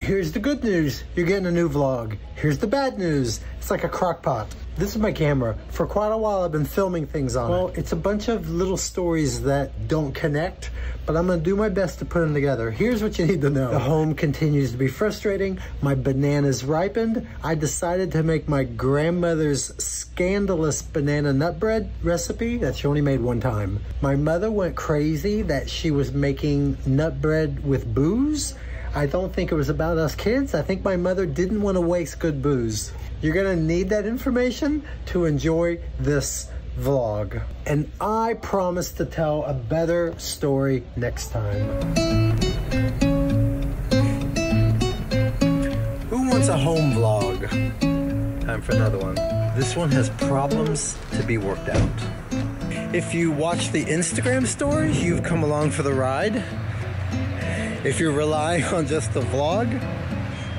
Here's the good news, you're getting a new vlog. Here's the bad news, it's like a crock pot. This is my camera. For quite a while I've been filming things on it. Well, it's a bunch of little stories that don't connect, but I'm gonna do my best to put them together. Here's what you need to know. The home continues to be frustrating. My bananas ripened. I decided to make my grandmother's scandalous banana nut bread recipe that she only made one time. My mother went crazy that she was making nut bread with booze. I don't think it was about us kids. I think my mother didn't want to waste good booze. You're gonna need that information to enjoy this vlog. And I promise to tell a better story next time. Who wants a home vlog? Time for another one. This one has problems to be worked out. If you watch the Instagram stories, you've come along for the ride. If you're relying on just the vlog,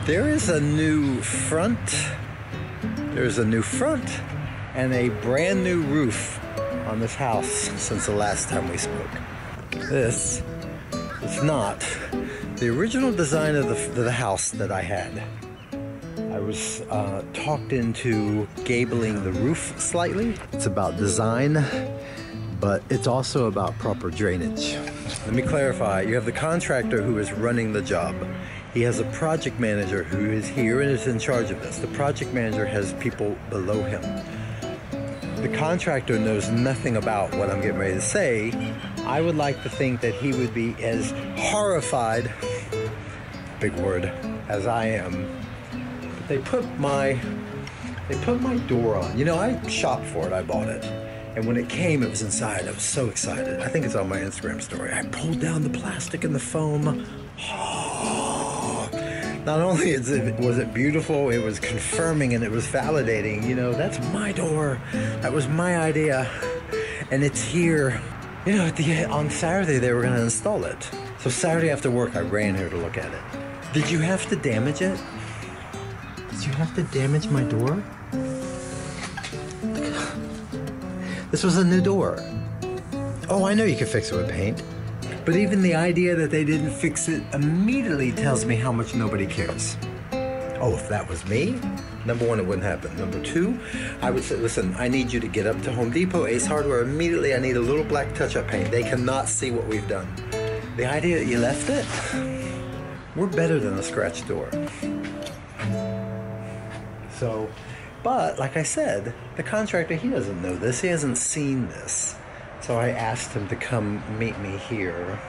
there is a new front. There's a new front and a brand new roof on this house since the last time we spoke. This is not the original design of the house that I had. I was talked into gabling the roof slightly. It's about design, but it's also about proper drainage. Let me clarify, you have the contractor who is running the job. He has a project manager who is here and is in charge of this. The project manager has people below him. The contractor knows nothing about what I'm getting ready to say. I would like to think that he would be as horrified, big word, as I am. But they put my door on. You know, I shopped for it, I bought it. And when it came, it was inside. I was so excited. I think it's on my Instagram story. I pulled down the plastic and the foam. Oh, not only was it beautiful, it was confirming and it was validating. You know, that's my door. That was my idea. And it's here. You know, on Saturday, they were going to install it. So Saturday after work, I ran here to look at it. Did you have to damage it? Did you have to damage my door? This was a new door. Oh, I know you could fix it with paint. But even the idea that they didn't fix it immediately tells me how much nobody cares. Oh, if that was me, number one, it wouldn't happen. Number two, I would say, listen, I need you to get up to Home Depot, Ace Hardware, immediately. I need a little black touch-up paint. They cannot see what we've done. The idea that you left it, we're better than a scratch door. So, but like I said, the contractor, he doesn't know this. He hasn't seen this. So I asked him to come meet me here.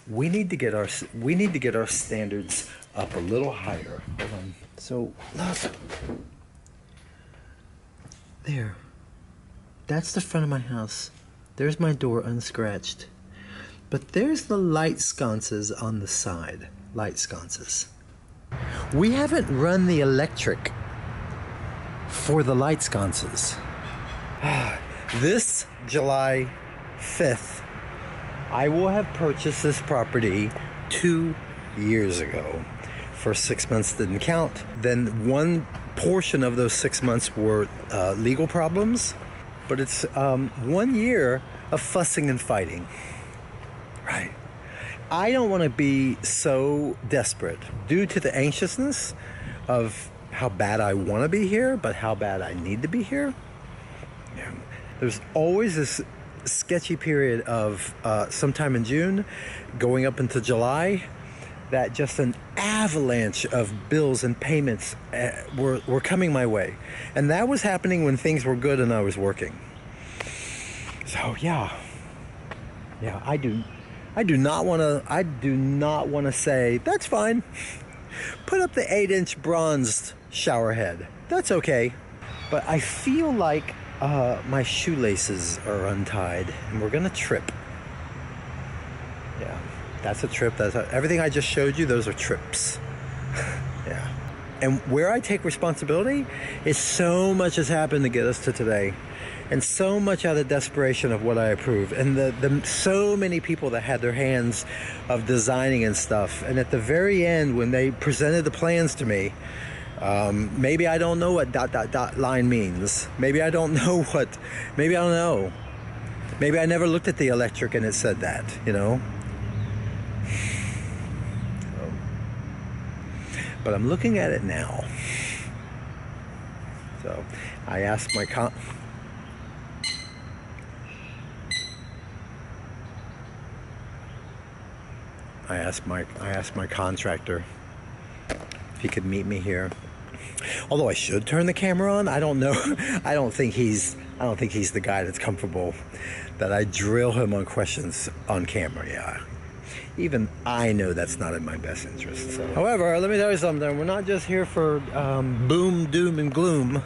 We need to get our standards up a little higher. Hold on. So look. There. That's the front of my house. There's my door unscratched. But there's the light sconces on the side. Light sconces. We haven't run the electric for the light sconces. This July 5th, I will have purchased this property 2 years ago. First 6 months didn't count. Then one portion of those 6 months were legal problems. But it's 1 year of fussing and fighting. Right. I don't want to be so desperate due to the anxiousness of how bad I want to be here, but how bad I need to be here. Yeah. There's always this sketchy period of sometime in June going up into July that just an avalanche of bills and payments were coming my way. And that was happening when things were good and I was working. So yeah, I do not want to say, that's fine. Put up the 8-inch bronzed shower head. That's okay. But I feel like my shoelaces are untied and we're gonna trip. Yeah, that's a trip. Everything I just showed you, those are trips. Yeah. And where I take responsibility is so much has happened to get us to today. And so much out of desperation of what I approve. And the so many people that had their hands of designing and stuff. And at the very end, when they presented the plans to me, maybe I don't know what ... line means. Maybe I don't know maybe I don't know. Maybe I never looked at the electric and it said that, you know? but I'm looking at it now. So I asked my contractor if he could meet me here. Although I should turn the camera on, I don't know. I don't think he's the guy that's comfortable that I drill him on questions on camera. Yeah, even I know that's not in my best interest. So. However, let me tell you something. We're not just here for boom, doom, and gloom.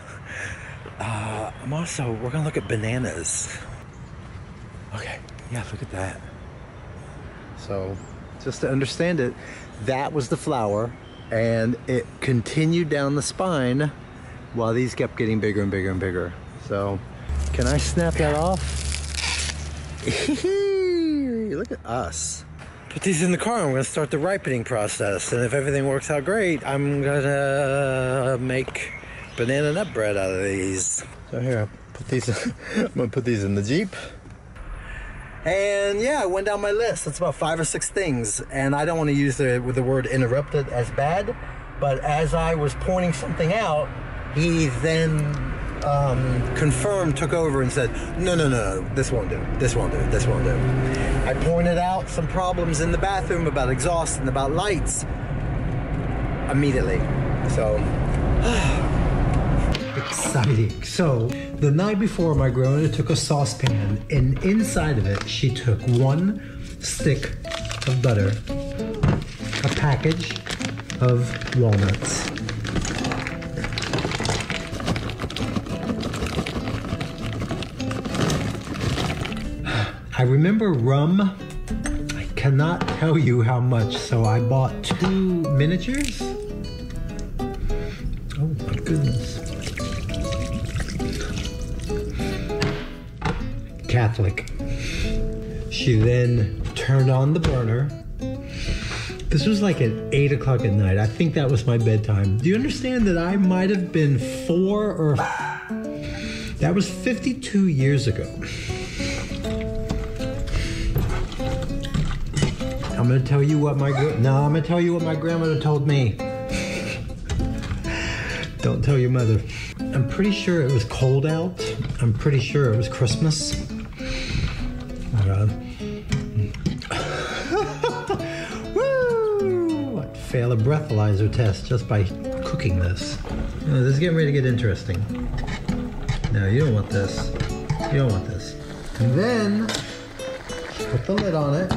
We're gonna look at bananas. Okay, yeah, look at that. So, just to understand it, that was the flower, and it continued down the spine while these kept getting bigger and bigger and bigger. So, can I snap that off? Look at us. Put these in the car and we're gonna start the ripening process. And if everything works out great, I'm gonna make banana nut bread out of these. So here, put these. I'm gonna put these in the Jeep. And yeah, I went down my list. That's about 5 or 6 things. And I don't want to use the word interrupted as bad, but as I was pointing something out, he then confirmed, took over and said, no, this won't do, this won't do, this won't do. I pointed out some problems in the bathroom about exhaust and about lights immediately. So, exciting. So, the night before, my grandmother took a saucepan, and inside of it, she took 1 stick of butter, a package of walnuts. I remember rum. I cannot tell you how much, so I bought 2 miniatures. Oh my goodness. Catholic. She then turned on the burner. This was like at 8 o'clock at night. I think that was my bedtime. Do you understand that I might have been 4 or... That was 52 years ago. I'm gonna tell you what I'm gonna tell you what my grandmother told me. Don't tell your mother. I'm pretty sure it was cold out. I'm pretty sure it was Christmas. Oh my God. Woo! I'd fail a breathalyzer test just by cooking this. Oh, this is getting ready to get interesting. No, you don't want this. You don't want this. And then, put the lid on it.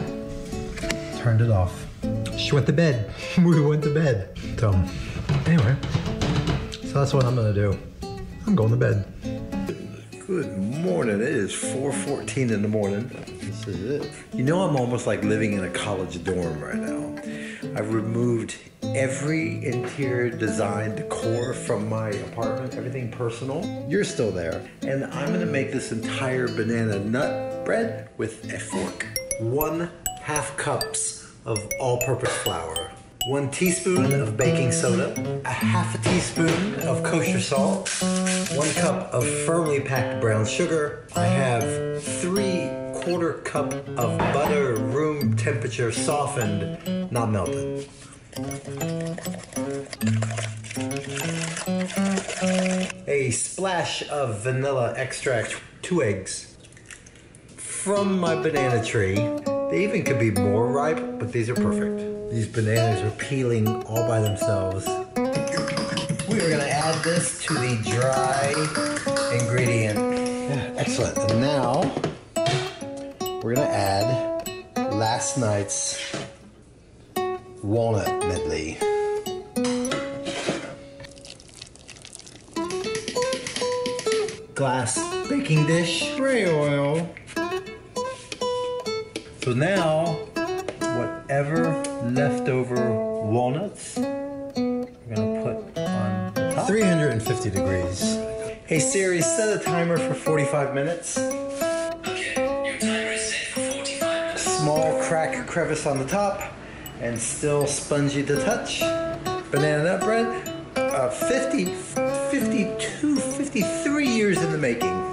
Turned it off. She went to bed. We went to bed. So, anyway. So that's what I'm gonna do. I'm going to bed. Good morning. It is 4:14 in the morning. This is it. You know, I'm almost like living in a college dorm right now. I've removed every interior design decor from my apartment, everything personal. You're still there. And I'm gonna make this entire banana nut bread with a fork. 1/2 cups of all-purpose flour, 1 teaspoon of baking soda, a 1/2 teaspoon of kosher salt, 1 cup of firmly packed brown sugar. I have 3/4 cup of butter, room temperature softened, not melted. A splash of vanilla extract, 2 eggs. From my banana tree. They even could be more ripe, but these are perfect. These bananas are peeling all by themselves. We are gonna add this to the dry ingredient. Yeah, excellent. And now, we're gonna add last night's walnut medley. Glass baking dish, spray oil. So now, whatever leftover walnuts, we're gonna put on the top. 350 degrees. Hey Siri, set a timer for 45 minutes. Okay, your timer is set for 45 minutes. Small crack crevice on the top, and still spongy to touch. Banana nut bread, 53 years in the making.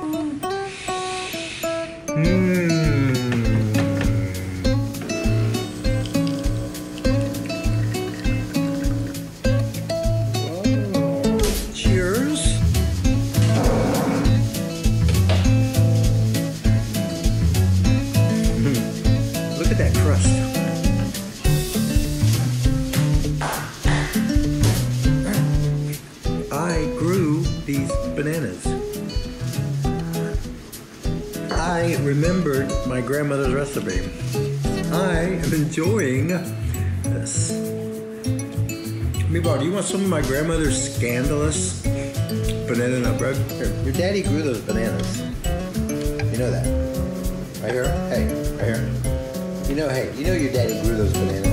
bananas. I remembered my grandmother's recipe. I am enjoying this. Meatball, do you want some of my grandmother's scandalous banana nut bread? Here, your daddy grew those bananas. You know that. Right here? Hey, right here. You know your daddy grew those bananas.